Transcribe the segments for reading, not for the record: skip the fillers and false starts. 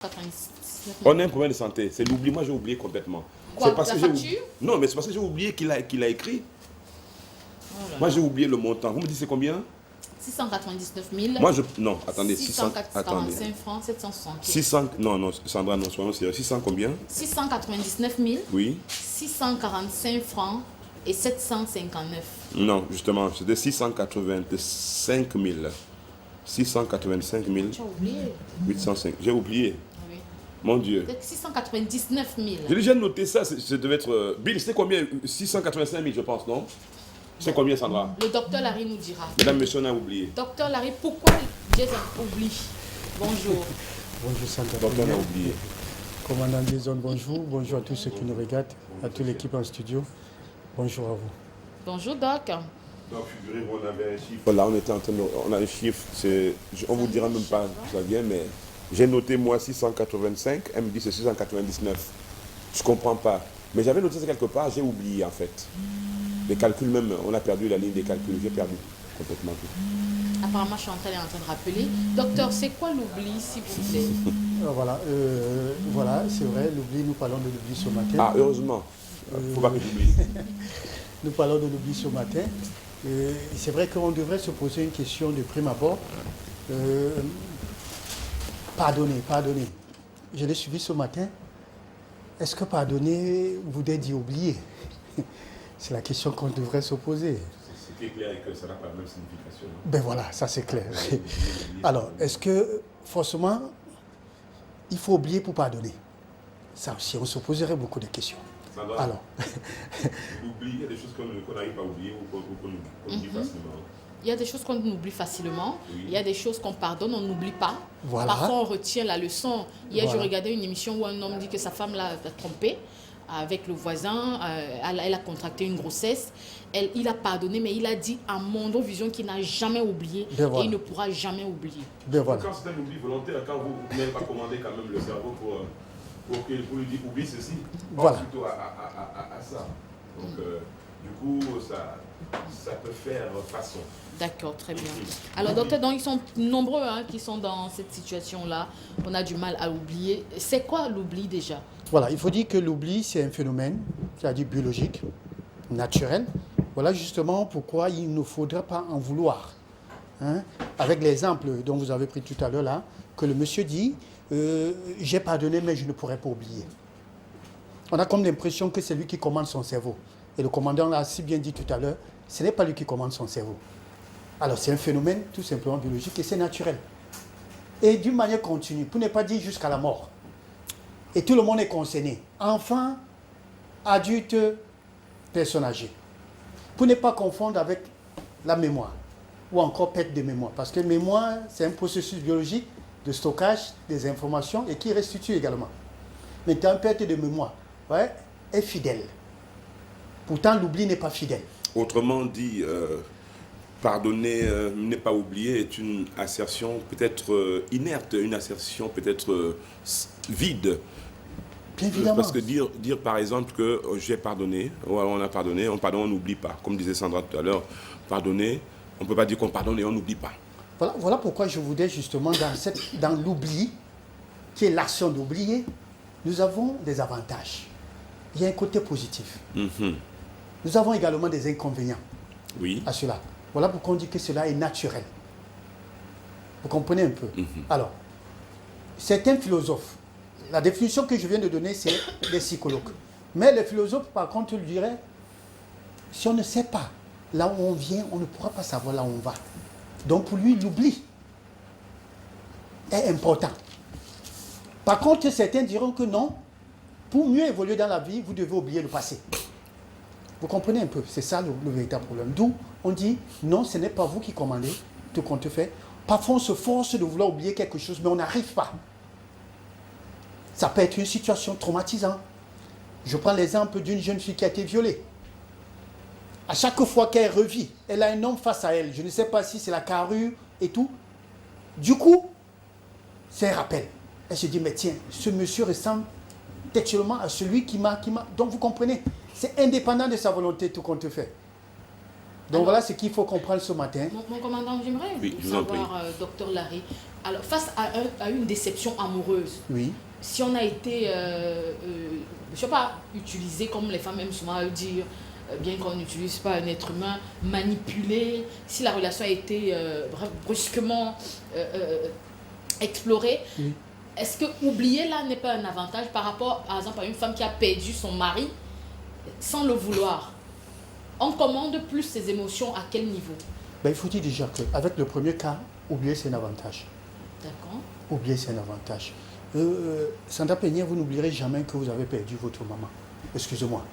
99 On a un problème de santé. C'est l'oubli. Moi, j'ai oublié complètement. Quoi, C'est parce la que facture? Non, mais c'est parce que j'ai oublié qu'il a écrit. Moi, j'ai oublié le montant. Vous me dites c'est combien? 699 000. Moi, Non, attendez. 645 francs 760. 600... Non, Sandra, non, soyons sérieux. 600 combien? 699 000. Oui. 645 francs et 759. Non, justement, c'était 685 000. 685 000. Tu as oublié? 805. J'ai oublié. Oui. Mon Dieu. Peut-être 699 000. J'ai déjà noté ça. Ça devait être... Bill, c'était combien? 685 000, je pense, non? C'est combien, Sandra? Le docteur Larry nous dira. Mesdames, messieurs, on a oublié. Docteur Larry, pourquoi Jason oublie? Bonjour. Bonjour Sandra. Docteur, on a oublié. Commandant Jason, bonjour. Bonjour à tous ceux qui nous regardent, à toute l'équipe en studio. Bonjour à vous. Bonjour, Doc. Donc, figurez-vous, on avait un chiffre. Là, on a un chiffre. On vous dira même pas d'où ça vient, mais j'ai noté, moi, 685. Elle me dit c'est 699. Je comprends pas. Mais j'avais noté ça quelque part, j'ai oublié, en fait. Les calculs même, on a perdu la ligne des calculs. J'ai perdu complètement tout. Apparemment, Chantal est en train de rappeler. Docteur, c'est quoi l'oubli, s'il vous plaît? Voilà, c'est vrai, l'oubli, nous parlons de l'oubli ce matin. Ah, heureusement. Faut pas que j'oublie. Nous parlons de l'oubli ce matin. C'est vrai qu'on devrait se poser une question de prime abord. Pardonner. Je l'ai suivi ce matin. Est-ce que pardonner voudrait dire oublier? C'est la question qu'on devrait se poser. Ce qui est clair est que ça n'a pas la même signification. Ben voilà, ça c'est clair. Alors, est-ce que forcément, il faut oublier pour pardonner? Ça aussi, on se poserait beaucoup de questions. Alors, l'oubli, il y a des choses qu'on n'arrive pas à oublier ou qu'on oublie facilement. Il y a des choses qu'on oublie facilement. Oui. Il y a des choses qu'on pardonne, on n'oublie pas. Voilà. Parfois, on retient la leçon. Hier, Voilà. je regardais une émission où un homme dit que sa femme l'a trompé avec le voisin. Elle a contracté une grossesse. Il a pardonné, mais il a dit à Mondo Vision qu'il n'a jamais oublié. Ben voilà. Et il ne pourra jamais oublier. ben voilà. Quand c'est un oubli volontaire, quand vous n'avez pas commandé quand même le cerveau pour lui dire oublie ceci, Voilà. pense plutôt à ça. Donc, du coup, ça peut faire façon. D'accord, très bien. Alors, docteur, donc, ils sont nombreux qui sont dans cette situation-là. On a du mal à oublier. C'est quoi l'oubli déjà? Voilà, il faut dire que l'oubli, c'est un phénomène, c'est-à-dire biologique, naturel. Voilà justement pourquoi il ne faudra pas en vouloir. Avec l'exemple dont vous avez pris tout à l'heure là, que le monsieur dit, j'ai pardonné mais je ne pourrai pas oublier. On a comme l'impression que c'est lui qui commande son cerveau. Et le commandant l'a si bien dit tout à l'heure, ce n'est pas lui qui commande son cerveau. Alors c'est un phénomène tout simplement biologique et c'est naturel. Et d'une manière continue, pour ne pas dire jusqu'à la mort. Et tout le monde est concerné. Enfants, adultes, personnes âgées. Pour ne pas confondre avec la mémoire ou encore perte de mémoire. Parce que mémoire, c'est un processus biologique de stockage des informations et qui restitue également. Maintenant, perte de mémoire est fidèle. Pourtant, l'oubli n'est pas fidèle. Autrement dit, pardonner, ne pas oublier est une assertion peut-être inerte, une assertion peut-être vide. Bien évidemment. Parce que dire par exemple que j'ai pardonné, ou alors on a pardonné, on n'oublie pas. Comme disait Sandra tout à l'heure, pardonner, on ne peut pas dire qu'on pardonne et on n'oublie pas. Voilà pourquoi je voudrais justement, dans l'oubli, qui est l'action d'oublier, nous avons des avantages. Il y a un côté positif. Nous avons également des inconvénients Oui. à cela. Voilà pourquoi on dit que cela est naturel. Vous comprenez un peu? Alors, certains philosophes, la définition que je viens de donner, c'est des psychologues. Mais les philosophes, par contre, ils diraient, si on ne sait pas là où on vient, on ne pourra pas savoir là où on va. Donc pour lui, l'oubli est important. Par contre, certains diront que non, pour mieux évoluer dans la vie, vous devez oublier le passé. Vous comprenez un peu? C'est ça le véritable problème. D'où on dit, non, ce n'est pas vous qui commandez tout compte fait. Parfois, on se force de vouloir oublier quelque chose, mais on n'arrive pas. Ça peut être une situation traumatisante. Je prends l'exemple d'une jeune fille qui a été violée. À chaque fois qu'elle revit, elle a un homme face à elle. Je ne sais pas si c'est la carrure et tout. Du coup, c'est un rappel. Elle se dit, mais tiens, ce monsieur ressemble textuellement à celui qui m'a... Donc vous comprenez, c'est indépendant de sa volonté tout compte fait. Donc voilà ce qu'il faut comprendre ce matin. Mon commandant, j'aimerais savoir, docteur Larry, alors face à une déception amoureuse, oui. Si on a été, je ne sais pas, utilisé comme les femmes aiment souvent dire, bien qu'on n'utilise pas un être humain, manipulé, si la relation a été brusquement explorée, oui. Est-ce que oublier là n'est pas un avantage par rapport, par exemple, à une femme qui a perdu son mari sans le vouloir? On commande plus ses émotions à quel niveau? Il faut dire déjà qu'avec le premier cas, oublier c'est un avantage. D'accord. Oublier c'est un avantage. Sandra Peña, vous n'oublierez jamais que vous avez perdu votre maman. Excusez-moi.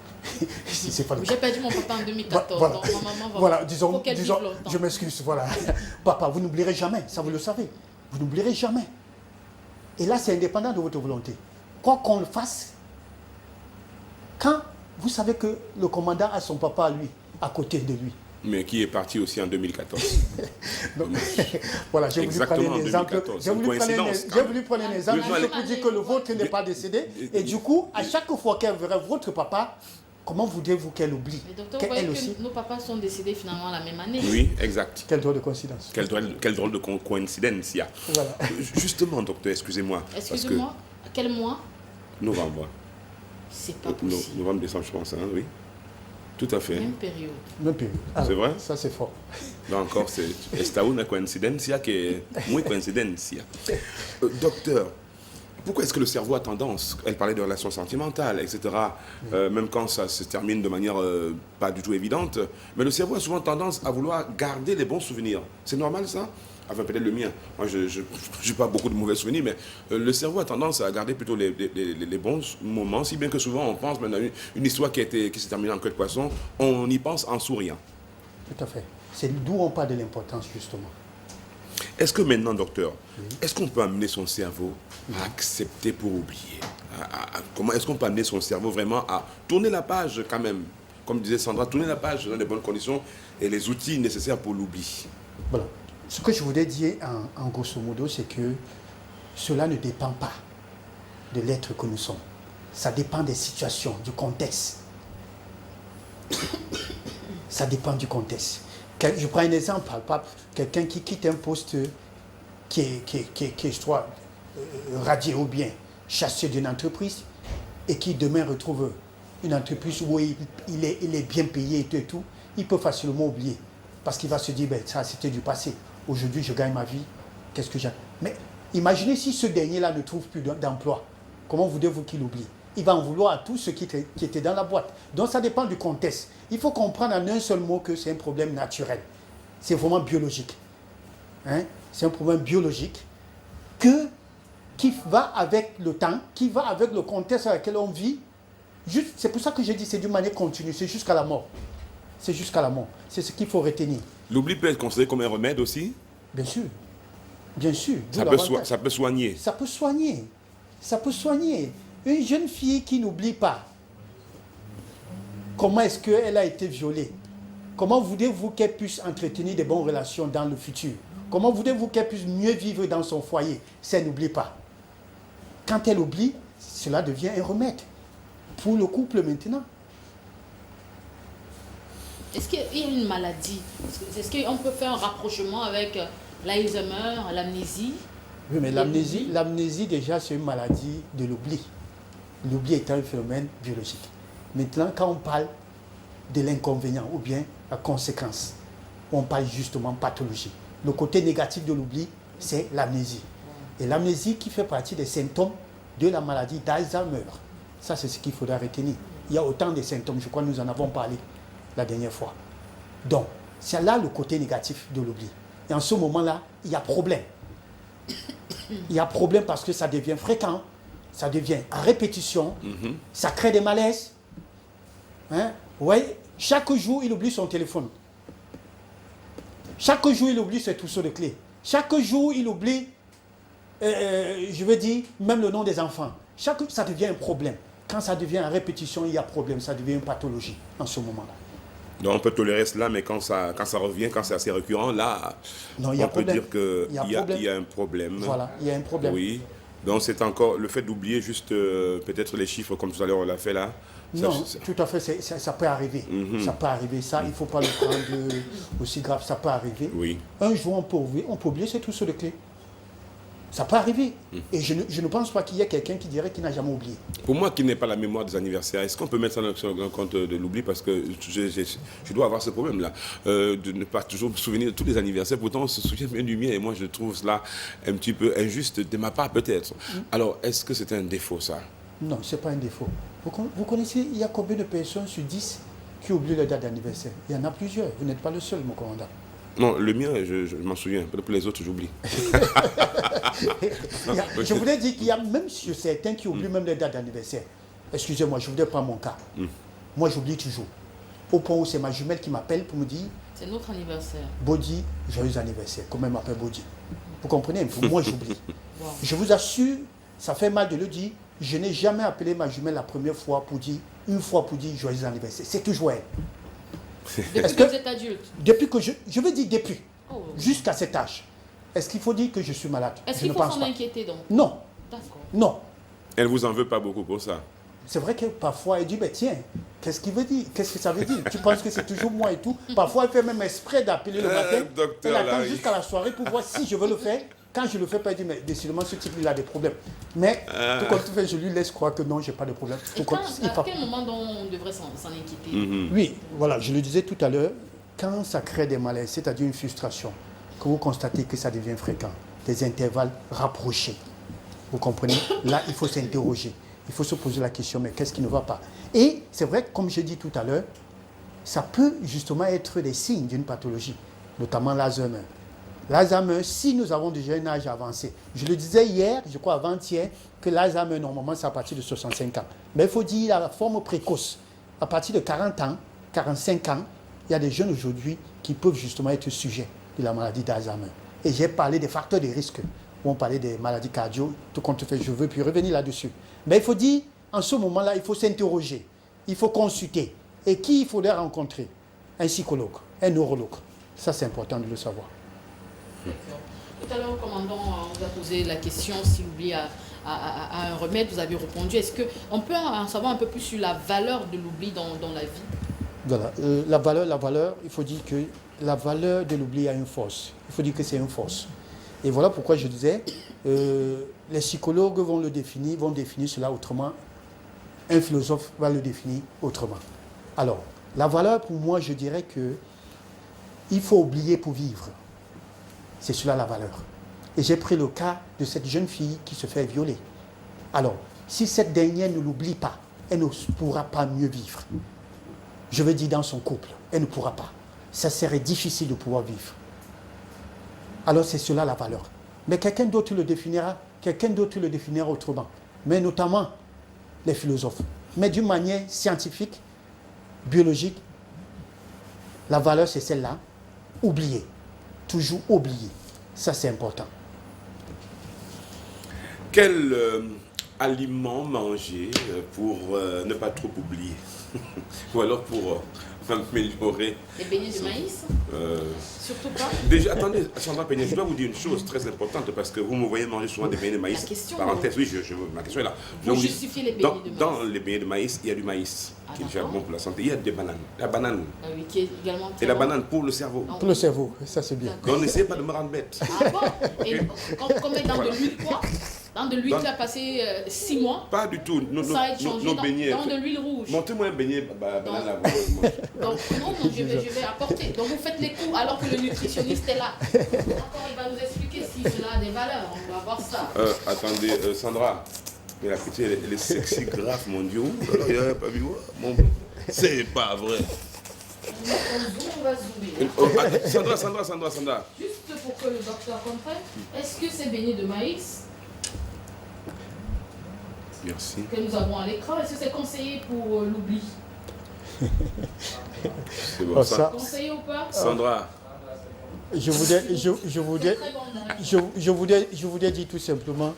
Si c'est pas le cas. J'ai perdu mon papa en 2014. Voilà, donc ma maman va voilà disons je m'excuse. Voilà. Papa, vous n'oublierez jamais, ça vous le savez. Vous n'oublierez jamais. Et là, c'est indépendant de votre volonté. Quoi qu'on le fasse, quand vous savez que le commandant a son papa à lui, à côté de lui. Mais qui est parti aussi en 2014. Donc, voilà, j'ai voulu prendre un exemple. J'ai voulu prendre un exemple pour dire que le vôtre n'est pas décédé. Et du coup, à chaque fois qu'elle verrait votre papa, comment voudriez-vous qu'elle oublie? Mais docteur, vous voyez que nos papas sont décédés finalement la même année. Oui, exact. Quelle drôle de coïncidence. Quelle drôle de coïncidence il y a. Voilà. Justement, docteur, excusez-moi. Excusez-moi, quel mois? Novembre. C'est pas possible. Novembre, décembre, je pense, hein, oui. Tout à fait. Même période. Même période. Ah, c'est vrai? Ça, c'est fort. Là encore, c'est une coïncidence qui est moins coïncidence. Docteur, pourquoi est-ce que le cerveau a tendance, elle parlait de relations sentimentales, etc., même quand ça se termine de manière pas du tout évidente, mais le cerveau a souvent tendance à vouloir garder les bons souvenirs. C'est normal ça? Enfin, peut-être le mien. Moi, je n'ai pas beaucoup de mauvais souvenirs, mais le cerveau a tendance à garder plutôt les bons moments, si bien que souvent on pense, maintenant, une histoire qui s'est terminée en queue de poisson, on y pense en souriant. Tout à fait. C'est d'où on parle de l'importance, justement. Est-ce que maintenant, docteur, est-ce qu'on peut amener son cerveau à accepter pour oublier? Comment est-ce qu'on peut amener son cerveau vraiment à tourner la page quand même? Comme disait Sandra, tourner la page dans les bonnes conditions et les outils nécessaires pour l'oubli. Voilà. Ce que je voudrais dire en grosso modo, c'est que cela ne dépend pas de l'être que nous sommes. Ça dépend des situations, du contexte. Ça dépend du contexte. Je prends un exemple, quelqu'un qui quitte un poste qui est soit radié ou bien chassé d'une entreprise et qui demain retrouve une entreprise où il est bien payé et tout, il peut facilement oublier. Parce qu'il va se dire, ça c'était du passé. Aujourd'hui, je gagne ma vie. Qu'est-ce que j'ai? Mais imaginez si ce dernier-là ne trouve plus d'emploi. Comment voulez-vous qu'il oublie? Il va en vouloir à tous ceux qui étaient dans la boîte. Donc, ça dépend du contexte. Il faut comprendre en un seul mot que c'est un problème naturel. C'est vraiment biologique. Hein? C'est un problème biologique qui va avec le temps, qui va avec le contexte dans lequel on vit. C'est pour ça que j'ai dit c'est d'une manière continue. C'est jusqu'à la mort. C'est jusqu'à la mort. C'est ce qu'il faut retenir. L'oubli peut être considéré comme un remède aussi? Bien sûr. Bien sûr. Ça peut soigner. Ça peut soigner. Ça peut soigner. Une jeune fille qui n'oublie pas, comment est-ce qu'elle a été violée? Comment voulez-vous qu'elle puisse entretenir des bonnes relations dans le futur? Comment voulez-vous qu'elle puisse mieux vivre dans son foyer si elle n'oublie pas? Quand elle oublie, cela devient un remède pour le couple maintenant. Est-ce qu'il y a une maladie? Est-ce qu'on peut faire un rapprochement avec l'Alzheimer, l'amnésie? Oui, mais l'amnésie déjà, c'est une maladie de l'oubli. L'oubli est un phénomène biologique. Maintenant, quand on parle de l'inconvénient ou bien la conséquence, on parle justement pathologie. Le côté négatif de l'oubli, c'est l'amnésie. Et l'amnésie qui fait partie des symptômes de la maladie d'Alzheimer. Ça, c'est ce qu'il faudra retenir. Il y a autant de symptômes, je crois que nous en avons parlé la dernière fois. Donc, c'est là le côté négatif de l'oubli. Et en ce moment-là, il y a problème. Il y a problème parce que ça devient fréquent, ça devient à répétition, ça crée des malaises. Hein? Ouais, chaque jour, il oublie son téléphone. Chaque jour, il oublie ses trousseaux de clés. Chaque jour, il oublie, je veux dire, même le nom des enfants. Ça devient un problème. Quand ça devient à répétition, il y a problème, ça devient une pathologie en ce moment-là. Donc on peut tolérer cela, mais quand ça revient, quand c'est assez récurrent, là, non, on peut dire qu'il y a un problème. Voilà, il y a un problème. Oui. Donc c'est encore le fait d'oublier juste peut-être les chiffres comme tout à l'heure on l'a fait là. Non, tout à fait, ça peut arriver. Ça peut arriver, ça, il ne faut pas le prendre aussi grave, ça peut arriver. Oui. Un jour, on peut oublier ces trousseaux de clés. Ça peut arriver. Et je ne pense pas qu'il y ait quelqu'un qui dirait qu'il n'a jamais oublié. Pour moi qui n'ai pas la mémoire des anniversaires, est-ce qu'on peut mettre ça sur le compte de l'oubli? Parce que je dois avoir ce problème-là, de ne pas toujours me souvenir de tous les anniversaires. Pourtant, on se souvient bien du mien et moi, je trouve cela un petit peu injuste de ma part, peut-être. Alors, est-ce que c'est un défaut, ça? Non, ce n'est pas un défaut. Vous connaissez, il y a combien de personnes sur 10 qui oublient leur date d'anniversaire? Il y en a plusieurs. Vous n'êtes pas le seul, mon commandant. Non, le mien, je m'en souviens. Pour les autres, j'oublie. Je voulais dire qu'il y a même sur certains qui oublient même les dates d'anniversaire. Excusez-moi, je voudrais prendre mon cas. Moi, j'oublie toujours. Au point où c'est ma jumelle qui m'appelle pour me dire... C'est notre anniversaire. Body, joyeux anniversaire. Comment elle m'appelle Body? Vous comprenez un peu? Moi, j'oublie. Wow. Je vous assure, ça fait mal de le dire. Je n'ai jamais appelé ma jumelle la première fois pour dire, une fois pour dire joyeux anniversaire. C'est toujours elle. Depuis que vous êtes adulte? Depuis que je veux dire depuis, jusqu'à cet âge. Est-ce qu'il faut dire que je suis malade? Est-ce qu'il faut s'en inquiéter donc? Non. D'accord. Non. Elle ne vous en veut pas beaucoup pour ça. C'est vrai que parfois elle dit, mais tiens, qu'est-ce qu'il veut dire? Qu'est-ce que ça veut dire? Tu penses que c'est toujours moi et tout? Parfois elle fait même exprès d'appeler le matin. Elle attend jusqu'à la soirée pour voir si je veux le faire. Quand je le fais pas, elle dit, mais décidément ce type il a des problèmes. Mais tout comme tu fais, je lui laisse croire que non, j'ai pas de problème. Et à quel moment donc on devrait s'en inquiéter? Oui, voilà, je le disais tout à l'heure, quand ça crée des malaises, c'est-à-dire une frustration, que vous constatez que ça devient fréquent, des intervalles rapprochés, vous comprenez? Là, il faut s'interroger, il faut se poser la question, mais qu'est-ce qui ne va pas? Et c'est vrai que, comme j'ai dit tout à l'heure, ça peut justement être des signes d'une pathologie, notamment l'Alzheimer. L'Alzheimer, si nous avons déjà un âge avancé, je le disais hier, je crois avant-hier, que l'Alzheimer, normalement, c'est à partir de 65 ans. Mais il faut dire la forme précoce. À partir de 40 ans, 45 ans, il y a des jeunes aujourd'hui qui peuvent justement être sujets de la maladie d'Alzheimer. Et j'ai parlé des facteurs de risque, où on parlait des maladies cardio, tout compte fait, je veux puis revenir là-dessus. Mais il faut dire, en ce moment-là, il faut s'interroger, il faut consulter. Et qui il faudrait rencontrer? Un psychologue, un neurologue. Ça, c'est important de le savoir. Tout à l'heure, le commandant vous a posé la question s'il oublie à un remède. Vous avez répondu. Est-ce qu'on peut en savoir un peu plus sur la valeur de l'oubli dans la vie? Voilà. La valeur, il faut dire que la valeur de l'oubli a une force. Il faut dire que c'est une force. Et voilà pourquoi je disais, les psychologues vont définir cela autrement. Un philosophe va le définir autrement. Alors, la valeur, pour moi, je dirais que il faut oublier pour vivre. C'est cela la valeur. Et j'ai pris le cas de cette jeune fille qui se fait violer. Alors, si cette dernière ne l'oublie pas, elle ne pourra pas mieux vivre. Je veux dire dans son couple, elle ne pourra pas. Ça serait difficile de pouvoir vivre. Alors c'est cela la valeur. Mais quelqu'un d'autre le définira autrement. Mais notamment les philosophes. Mais d'une manière scientifique, biologique, la valeur c'est celle-là. Oublier. Toujours oublier. Ça, c'est important. Quel aliment manger pour ne pas trop oublier? Ou alors pour améliorer? Les beignets de maïs? Surtout pas. Déjà, attendez, Sandra Peignet, je dois vous dire une chose très importante parce que vous me voyez manger souvent des beignets de maïs. La question, parenthèse, oui, ma question est là. Vous justifiez les beignets de maïs. Dans les beignets de maïs, il y a du maïs qui est déjà bon pour la santé. Il y a des bananes. La banane. Oui, qui est également très Et la bon. banane pour le cerveau. Pour le cerveau, ça c'est bien. Donc n'essayez pas de me rendre bête. Ah bon? Et comme dans de l'huile quoi? Dans de l'huile qui a passé 6 mois? Pas du tout. Ça a été changé Nos beignets. dans de l'huile rouge. Montez-moi un beignet banane là. Donc non, je vais apporter. Donc vous faites les coups alors que le nutritionniste est là. Encore, il va nous expliquer si cela a des valeurs. On va voir ça. Attendez, Sandra. Mais la petite, elle est sexy, grave, mon Dieu. Il n'y a pas vu. C'est pas vrai. On va zoomer. Sandra. Juste pour que le docteur comprenne, est-ce que ces beignets de maïs Merci. que nous avons à l'écran, est-ce que c'est conseillé pour l'oubli? C'est bon, ça. Conseillé ou pas? Sandra. Je voudrais dire tout simplement.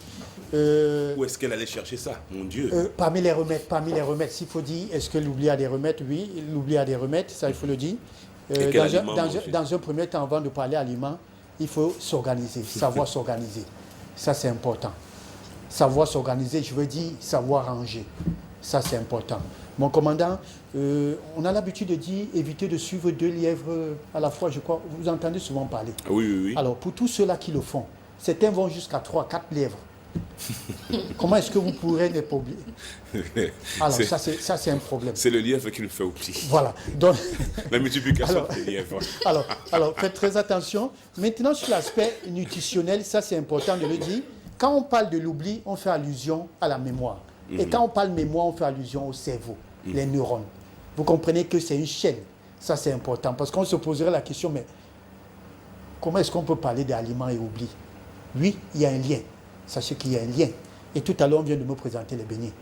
Où est-ce qu'elle allait chercher ça, mon Dieu? Parmi les remèdes, s'il faut dire, est-ce que l'oubli a des remèdes? Oui, l'oubli a des remèdes, ça il faut le dire. Dans un premier temps, avant de parler aliments, il faut s'organiser, savoir s'organiser. Ça c'est important. savoir s'organiser, je veux dire savoir ranger. Ça, c'est important. Mon commandant, on a l'habitude de dire éviter de suivre 2 lièvres à la fois, je crois. Vous entendez souvent parler. Oui. Alors, pour tous ceux-là qui le font, certains vont jusqu'à 3, 4 lièvres. Comment est-ce que vous pourrez ne pas oublier? Alors, ça, c'est un problème. C'est le lièvre qui le fait oublier. Voilà. Donc, la multiplication des lièvres. alors, faites très attention. Maintenant, sur l'aspect nutritionnel, ça, c'est important de le dire. Quand on parle de l'oubli, on fait allusion à la mémoire. Et quand on parle mémoire, on fait allusion au cerveau, les neurones. Vous comprenez que c'est une chaîne. Ça, c'est important. Parce qu'on se poserait la question, mais comment est-ce qu'on peut parler d'aliments et oubli? Oui, il y a un lien. Sachez qu'il y a un lien. Et tout à l'heure, on vient de me présenter les beignets.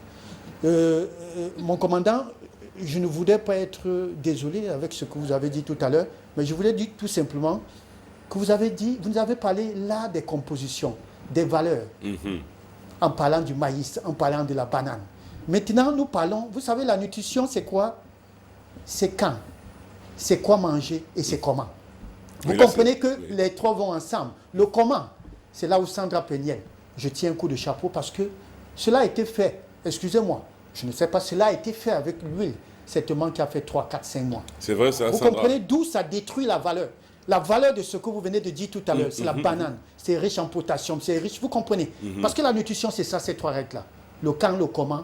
Mon commandant, je ne voudrais pas être désolé avec ce que vous avez dit tout à l'heure, mais je voulais dire tout simplement que vous nous avez parlé là des compositions, des valeurs, en parlant du maïs, en parlant de la banane. Maintenant, nous parlons, vous savez, la nutrition, c'est quoi? C'est quand, c'est quoi manger et c'est comment. Vous comprenez que les trois vont ensemble. Le comment, c'est là où Sandra Peniel, je tiens un coup de chapeau parce que cela a été fait, excusez-moi, je ne sais pas, cela a été fait avec l'huile, certainement qui a fait 3, 4, 5 mois. C'est vrai, ça, vous Sandra. Comprenez d'où ça détruit la valeur. La valeur de ce que vous venez de dire tout à l'heure, c'est la banane, c'est riche en potassium, c'est riche, vous comprenez. Parce que la nutrition, c'est ça, ces 3 règles-là. Le quand, le comment.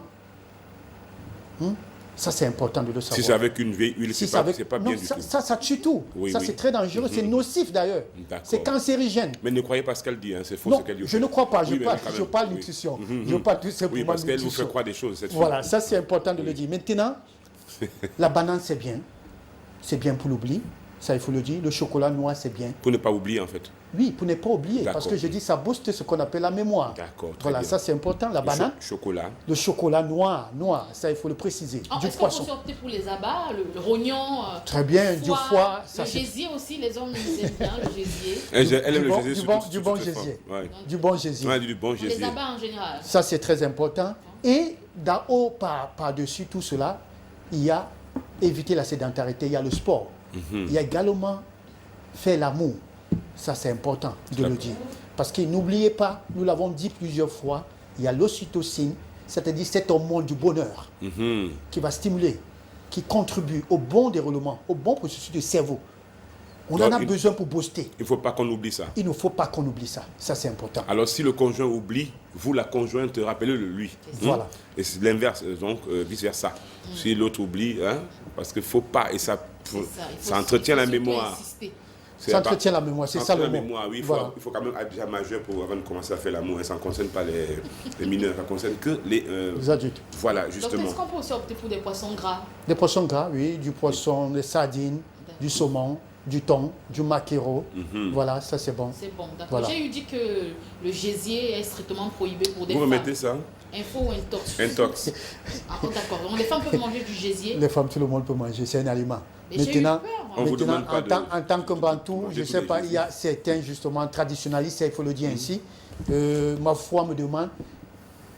Ça, c'est important de le savoir. Si c'est avec une vieille huile, c'est pas bien du tout. Ça tue tout. C'est très dangereux. C'est nocif d'ailleurs. C'est cancérigène. Mais ne croyez pas ce qu'elle dit, hein. C'est faux ce qu'elle dit. Je ne crois pas. Je parle nutrition. Je parle tout simplement nutrition. Parce qu'elle vous fait croire des choses. Cette voilà, ça c'est important de le dire. Maintenant, la banane, c'est bien. C'est bien pour l'oubli. Ça, il faut le dire. Le chocolat noir, c'est bien. Pour ne pas oublier, en fait. Oui, pour ne pas oublier. Parce que je dis, ça booste ce qu'on appelle la mémoire. D'accord. Voilà, ça c'est important. La banane. Chocolat. Le chocolat noir. Ça, il faut le préciser. Est-ce qu'on peut opter pour les abats, le rognon? Très bien, du foie. Le gésier aussi, les hommes ils aiment bien le gésier. Elle aime le gésier. Du bon gésier. Du bon gésier. Du bon gésier. Les abats en général. Ça, c'est très important. Et d'en haut, par-dessus tout cela, il y a éviter la sédentarité, il y a le sport. Il y a également faire l'amour. Ça, c'est important de le dire. Parce que n'oubliez pas, nous l'avons dit plusieurs fois, il y a l'ocytocine, c'est-à-dire cet hormone du bonheur qui va stimuler, qui contribue au bon déroulement, au bon processus du cerveau. On en a besoin pour booster. Il ne faut pas qu'on oublie ça. Il ne faut pas qu'on oublie ça. Ça, c'est important. Alors, si le conjoint oublie, vous, la conjointe, rappelez-le lui. Voilà. Et c'est l'inverse, donc vice-versa. Si l'autre oublie, parce qu'il ne faut pas, et ça entretient la mémoire. Ça entretient la mémoire, c'est ça le mot. Oui, il faut quand même être déjà majeur avant de commencer à faire l'amour. Ça ne concerne pas les mineurs, ça ne concerne que les adultes. Voilà, justement. Donc, est-ce qu'on peut aussi opter pour des poissons gras? Des poissons gras, oui. Du poisson, des sardines, du saumon, du thon, du maquereau. Voilà, ça c'est bon. C'est bon, d'accord. Voilà. J'ai eu dit que le gésier est strictement prohibé pour des femmes. femmes. Vous remettez ça? Info ou intox? Intox. Ah, d'accord. Donc les femmes peuvent manger du gésier? Les femmes, tout le monde peut manger, c'est un aliment. Mais maintenant, en tant que bantou, je ne sais pas, il y a certains justement traditionnalistes, il faut le dire ainsi. Ma foi me demande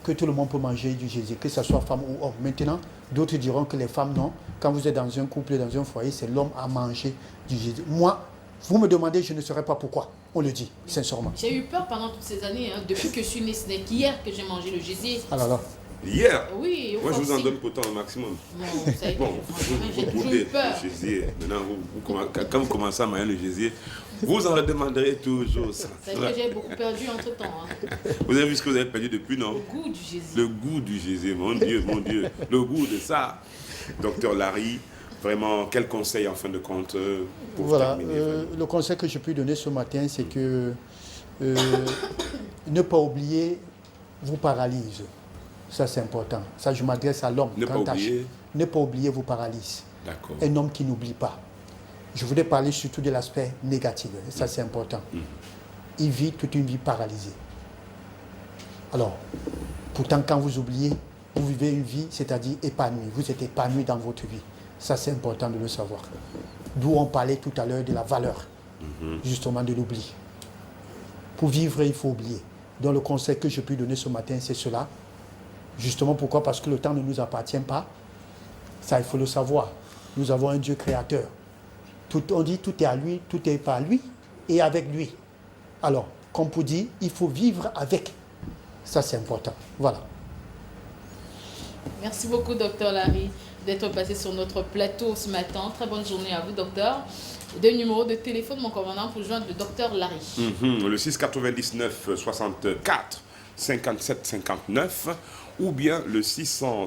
que tout le monde peut manger du gésier, que ce soit femme ou homme. Maintenant, d'autres diront que les femmes non. Quand vous êtes dans un couple, dans un foyer, c'est l'homme à manger du gésier. Moi, vous me demandez, je ne saurais pas pourquoi. On le dit, sincèrement. J'ai eu peur pendant toutes ces années, depuis que je suis née. Ce n'est qu'hier que j'ai mangé le gésier. Alors là. Hier? Oui. Moi, je vous en donne pourtant au maximum. Non, vous savez, bon, j'ai toujours eu peur. Le gésier. Maintenant, quand vous commencez à manger le gésier, vous en demanderez toujours ça. C'est vrai que j'ai beaucoup perdu entre-temps. Vous avez vu ce que vous avez perdu depuis, non? Le goût du gésier. Le goût du gésier, mon Dieu, mon Dieu. Le goût de ça. Docteur Larry, vraiment, quel conseil en fin de compte pour terminer? Le conseil que je peux donner ce matin, c'est que ne pas oublier vous paralyse. Ça, c'est important. Ça, je m'adresse à l'homme. Ne pas oublier vous paralyse. D'accord. Un homme qui n'oublie pas. Je voulais parler surtout de l'aspect négatif. Ça, c'est important. Il vit toute une vie paralysée. Alors, pourtant, quand vous oubliez, vous vivez une vie, c'est-à-dire épanouie. Vous êtes épanoui dans votre vie. Ça, c'est important de le savoir. D'où on parlait tout à l'heure de la valeur, justement de l'oubli. Pour vivre, il faut oublier. Donc, le conseil que je peux donner ce matin, c'est cela. Justement, pourquoi? Parce que le temps ne nous appartient pas. Ça, il faut le savoir. Nous avons un Dieu créateur. On dit tout est à lui, tout est par lui et avec lui. Alors, comme pour dire, il faut vivre avec. Ça, c'est important. Voilà. Merci beaucoup, docteur Larry, d'être passé sur notre plateau ce matin. Très bonne journée à vous, docteur. Deux numéros de téléphone, mon commandant, pour joindre le docteur Larry. Le 699 64 57 59 ou bien le 600